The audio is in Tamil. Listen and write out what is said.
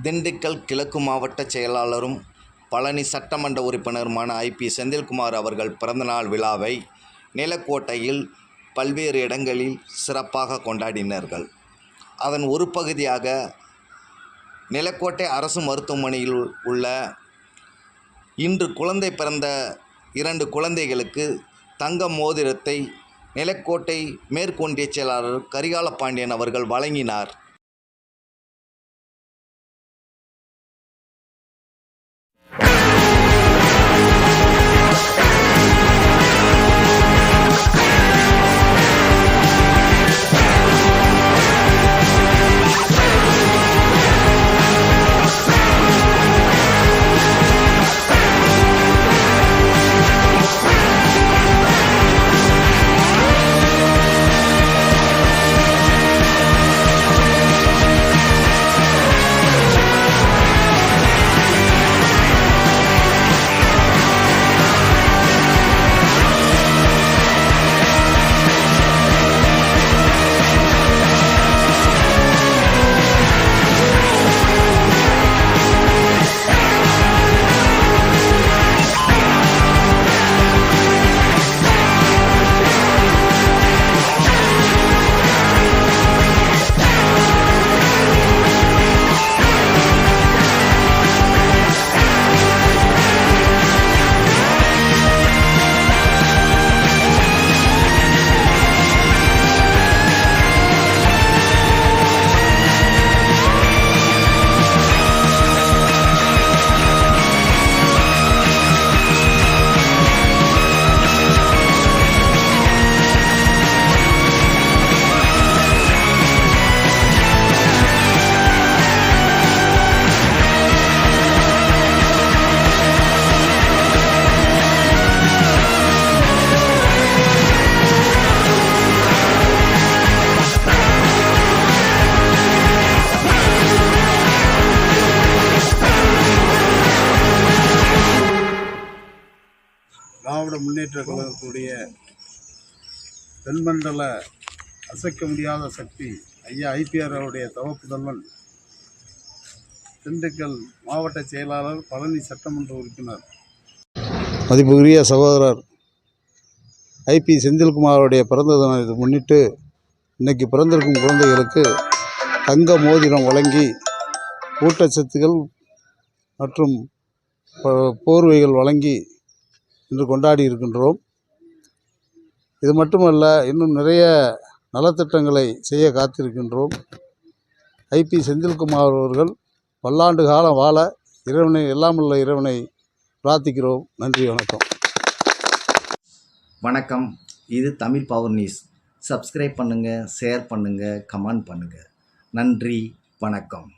திண்டுக்கல் கிழக்கு மாவட்ட செயலாளரும் பழனி சட்டமன்ற உறுப்பினருமான ஐபி செந்தில்குமார் அவர்கள் பிறந்தநாள் விழாவை நிலக்கோட்டையில் பல்வேறு இடங்களில் சிறப்பாக கொண்டாடினார்கள். அதன் ஒரு பகுதியாக நிலக்கோட்டை அரசு மருத்துவமனையில் உள்ள இன்று குழந்தை பிறந்த 2 குழந்தைகளுக்கு தங்க மோதிரத்தை நிலக்கோட்டை மேற்கொண்டிய செயலாளர் கரிகால பாண்டியன் அவர்கள் வழங்கினார். திராவிட முன்னேற்ற கழகத்துடைய தென்மண்டல அசைக்க முடியாத சக்தி ஐயா ஐபிஆர் அவருடைய தவப்புதல்வன் திண்டுக்கல் மாவட்ட செயலாளர் பழனி சட்டமன்ற உறுப்பினர் மதிப்புக்குரிய சகோதரர் ஐபி செந்தில்குமாரோடைய பிறந்த தினத்தை முன்னிட்டு இன்றைக்கி பிறந்திருக்கும் குழந்தைகளுக்கு தங்க மோதிரம் வழங்கி ஊட்டச்சத்துக்கள் மற்றும் போர்வைகள் வழங்கி இன்று கொண்டாடி இருக்கின்றோம். இது மட்டுமல்ல, இன்னும் நிறைய நலத்திட்டங்களை செய்ய காத்திருக்கின்றோம். ஐபி செந்தில்குமார் அவர்கள் பல்லாண்டு காலம் வாழ இறைவனை எல்லாமுள்ள இறைவனை பிரார்த்திக்கிறோம். நன்றி, வணக்கம். வணக்கம். இது தமிழ் பவர் நியூஸ். சப்ஸ்கிரைப் பண்ணுங்கள், ஷேர் பண்ணுங்கள், கமெண்ட் பண்ணுங்கள். நன்றி, வணக்கம்.